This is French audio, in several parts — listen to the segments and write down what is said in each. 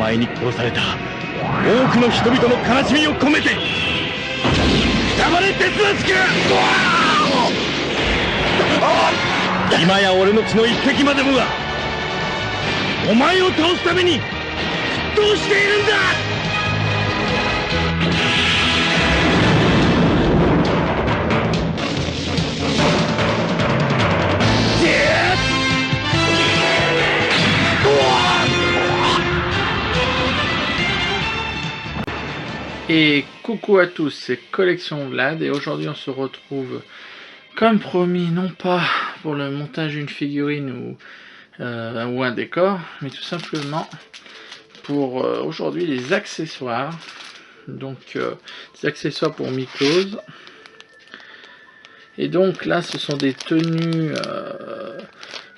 前に殺された多くの人々の悲しみを込めて、くたばれ鉄腕家。今や俺の血の一滴までもがお前を倒すために沸騰しているんだ。Et coucou à tous, c'est Collection Vlad et aujourd'hui on se retrouve comme promis, non pas pour le montage d'une figurine ou un décor, mais tout simplement pour aujourd'hui les accessoires. Donc des accessoires pour Miklos. Et donc là ce sont des tenues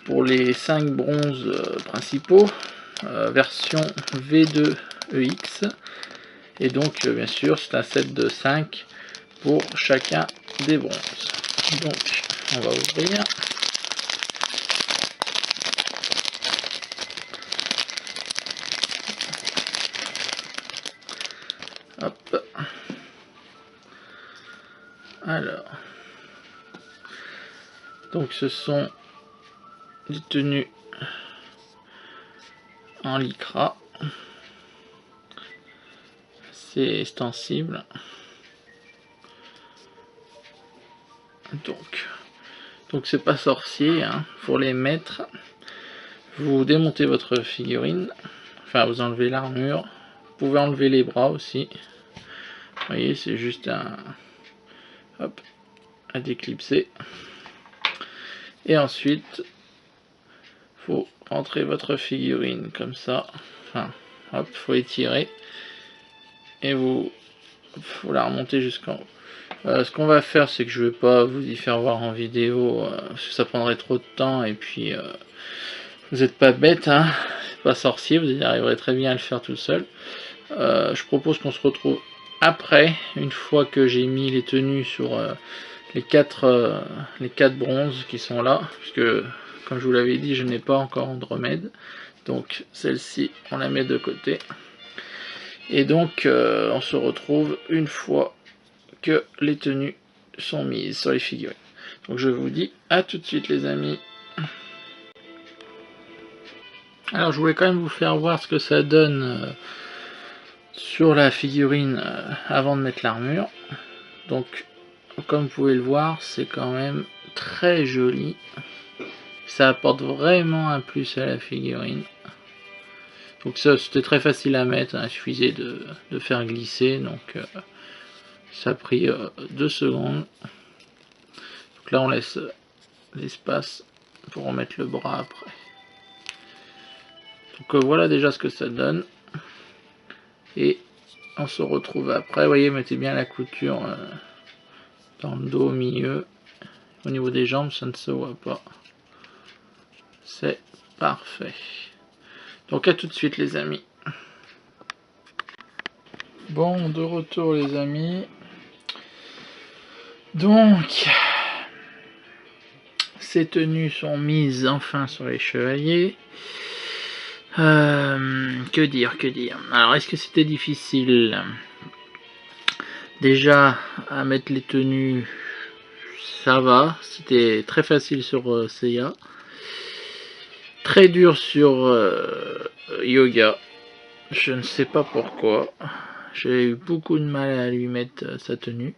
pour les 5 bronzes principaux, version V2EX. Et donc bien sûr c'est un set de 5 pour chacun des bronzes. Donc on va ouvrir. Hop. Alors. Donc ce sont des tenues en lycra. C'est extensible. Donc c'est pas sorcier, hein. Pour les mettre, vous démontez votre figurine, enfin vous enlevez l'armure, vous pouvez enlever les bras aussi. Vous voyez, c'est juste hop, à déclipser. Et ensuite, faut rentrer votre figurine comme ça. Enfin, hop, faut étirer. Et vous la remonter jusqu'en haut. Ce qu'on va faire, c'est que je vais pas vous y faire voir en vidéo, parce que ça prendrait trop de temps, et puis vous n'êtes pas bête, hein, c'est pas sorcier, vous y arriverez très bien à le faire tout seul. Je propose qu'on se retrouve après, une fois que j'ai mis les tenues sur les quatre bronzes qui sont là, puisque comme je vous l'avais dit, je n'ai pas encore Andromède, donc celle-ci on la met de côté. Et donc on se retrouve une fois que les tenues sont mises sur les figurines. Donc je vous dis à tout de suite les amis. Alors je voulais quand même vous faire voir ce que ça donne sur la figurine avant de mettre l'armure. Donc comme vous pouvez le voir, c'est quand même très joli. Ça apporte vraiment un plus à la figurine. Donc ça c'était très facile à mettre, hein, il suffisait de faire glisser, donc ça a pris 2 secondes. Donc là on laisse l'espace pour remettre le bras après. Donc voilà déjà ce que ça donne. Et on se retrouve après, vous voyez, mettez bien la couture dans le dos au milieu. Au niveau des jambes ça ne se voit pas. C'est parfait. Donc à tout de suite les amis. Bon, de retour les amis. Donc ces tenues sont mises enfin sur les chevaliers. Que dire. Alors est-ce que c'était difficile? Déjà à mettre les tenues, ça va. C'était très facile sur Seiya. Très dur sur Yoga, je ne sais pas pourquoi, j'ai eu beaucoup de mal à lui mettre sa tenue.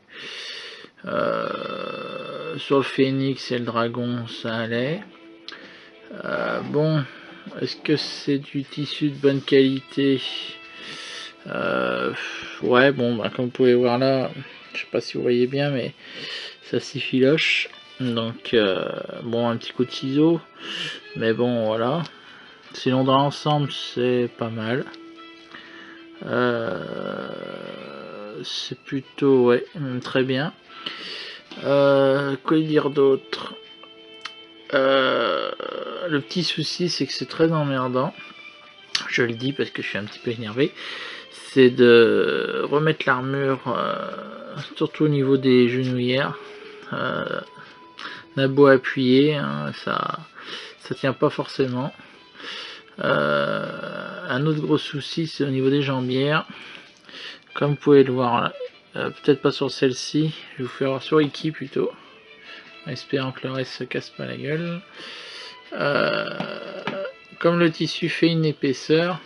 Sur le phénix et le dragon ça allait. Bon, est-ce que c'est du tissu de bonne qualité? Ouais, bon, bah, comme vous pouvez voir là, je sais pas si vous voyez bien, mais ça s'effiloche. Donc bon, un petit coup de ciseau, mais bon voilà. Sinon dans l'ensemble c'est pas mal. C'est plutôt, ouais, très bien. Quoi dire d'autre? Le petit souci c'est que c'est très emmerdant, je le dis parce que je suis un petit peu énervé, c'est de remettre l'armure, surtout au niveau des genouillères. On a beau appuyer, hein, ça tient pas forcément. un autre gros souci, c'est au niveau des jambières. Comme vous pouvez le voir là, peut-être pas sur celle-ci, je vais vous faire sur Iki plutôt, en espérant que le reste se casse pas la gueule. Comme le tissu fait une épaisseur,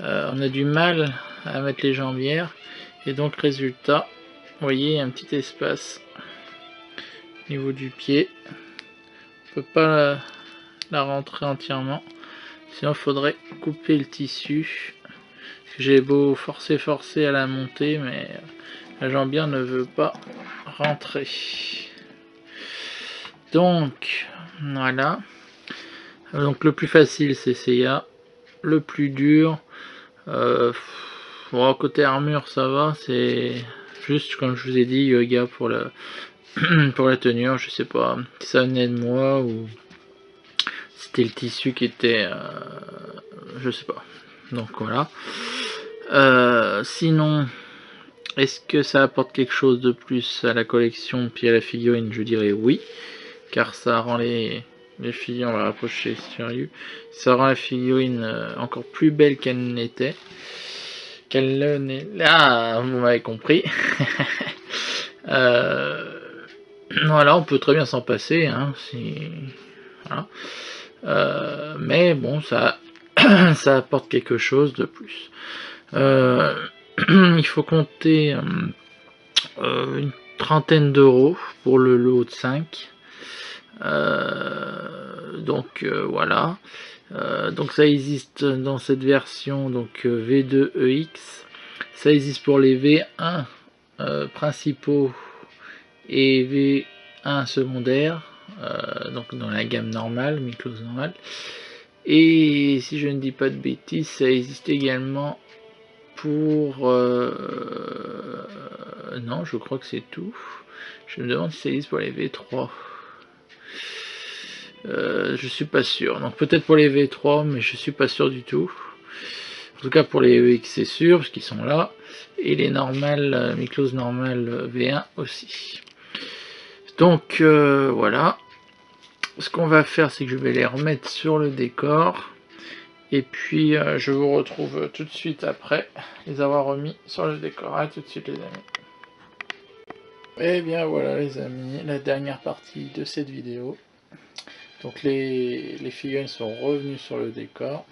on a du mal à mettre les jambières, et donc résultat, vous voyez, il y a un petit espace au niveau du pied. On peut pas la rentrer entièrement, sinon il faudrait couper le tissu. J'ai beau forcer à la monter, mais la jambière ne veut pas rentrer. Donc voilà. Donc le plus facile c'est Seiya. Le plus dur, bon, côté armure ça va, c'est juste comme je vous ai dit, Yoga pour la pour la tenue. Je sais pas si ça venait de moi ou c'était le tissu qui était je sais pas. Donc voilà. Sinon, est-ce que ça apporte quelque chose de plus à la collection puis à la figurine? Je dirais oui, car ça rend les figurines, on va rapprocher sérieux, ça rend la figurine encore plus belle qu'elle n'était. Ah, vous m'avez compris. Voilà, on peut très bien s'en passer, hein, voilà. Mais bon, ça ça apporte quelque chose de plus. Il faut compter une trentaine d'euros pour le lot de 5. Donc voilà. Donc ça existe dans cette version donc V2EX. Ça existe pour les V1 principaux et V1 secondaires. Donc dans la gamme normale, mi-close normale. Et si je ne dis pas de bêtises, ça existe également pour... non, je crois que c'est tout. Je me demande si ça existe pour les V3. Je suis pas sûr. Donc peut-être pour les V3, mais je suis pas sûr du tout. En tout cas pour les EX c'est sûr, parce qu'ils sont là. Et les normales, mi-close normales V1 aussi. Donc voilà. Ce qu'on va faire, c'est que je vais les remettre sur le décor. Et puis je vous retrouve tout de suite après les avoir remis sur le décor. A tout de suite les amis. Et bien voilà les amis, la dernière partie de cette vidéo. Donc les figurines sont revenues sur le décor.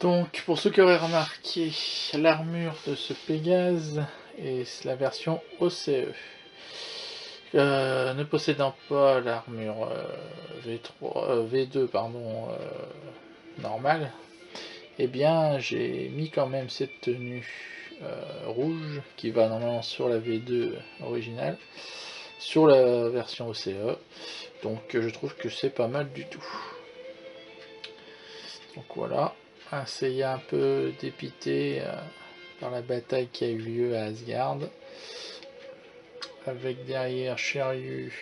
Donc pour ceux qui auraient remarqué, l'armure de ce Pégase est la version OCE. Ne possédant pas l'armure V2 pardon, normale, et bien j'ai mis quand même cette tenue rouge qui va normalement sur la V2 originale, sur la version OCE. Donc je trouve que c'est pas mal du tout. Donc voilà, un Seiya un peu dépité par la bataille qui a eu lieu à Asgard, avec derrière Shiryu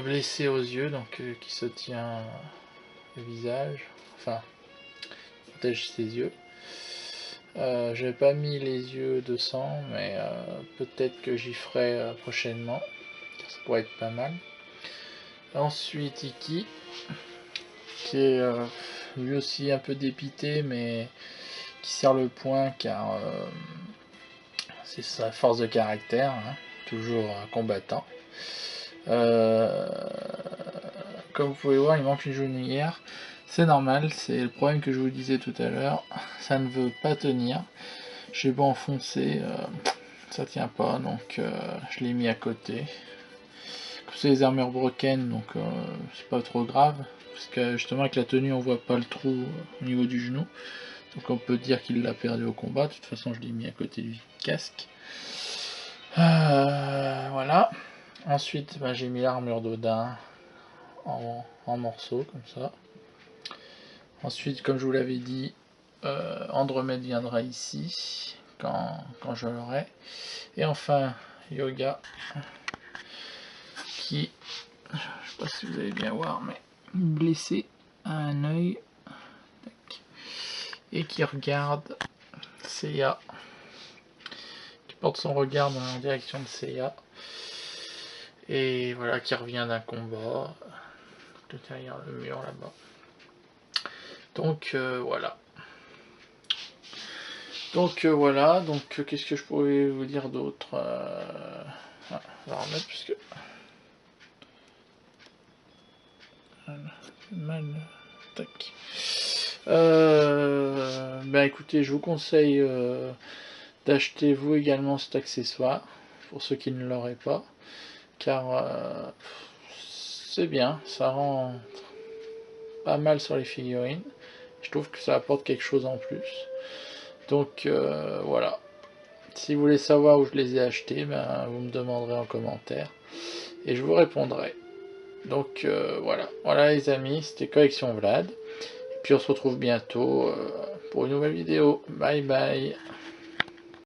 blessé aux yeux, donc qui se tient le visage, enfin protège ses yeux. J'ai pas mis les yeux de sang, mais peut-être que j'y ferai prochainement, ça pourrait être pas mal. Ensuite Iki, qui est lui aussi un peu dépité, mais qui serre le poing car c'est sa force de caractère, hein, toujours combattant. Comme vous pouvez voir, il manque une genouillère. C'est normal, c'est le problème que je vous disais tout à l'heure. Ça ne veut pas tenir. J'ai beau enfoncer, ça tient pas, donc je l'ai mis à côté. Comme c'est les armures broken, donc c'est pas trop grave. Parce que justement avec la tenue on voit pas le trou au niveau du genou. Donc on peut dire qu'il l'a perdu au combat. De toute façon je l'ai mis à côté du casque. Voilà. Ensuite bah, j'ai mis l'armure d'Odin en morceaux comme ça. Ensuite comme je vous l'avais dit, Andromède viendra ici quand je l'aurai. Et enfin Yoga qui, je sais pas si vous allez bien voir, mais blessé à un œil et qui regarde Seiya, qui porte son regard dans la direction de Seiya, et voilà, qui revient d'un combat derrière le mur là-bas. Donc voilà. Donc voilà, donc qu'est-ce que je pourrais vous dire d'autre on va remettre puisque... Voilà, mal... Tac. Ben écoutez, je vous conseille d'acheter vous également cet accessoire, pour ceux qui ne l'auraient pas, car c'est bien, ça rend pas mal sur les figurines, je trouve que ça apporte quelque chose en plus. Donc voilà, si vous voulez savoir où je les ai achetés, ben, vous me demanderez en commentaire, et je vous répondrai. Donc voilà les amis, c'était Collection Vlad. Et puis on se retrouve bientôt pour une nouvelle vidéo. Bye bye.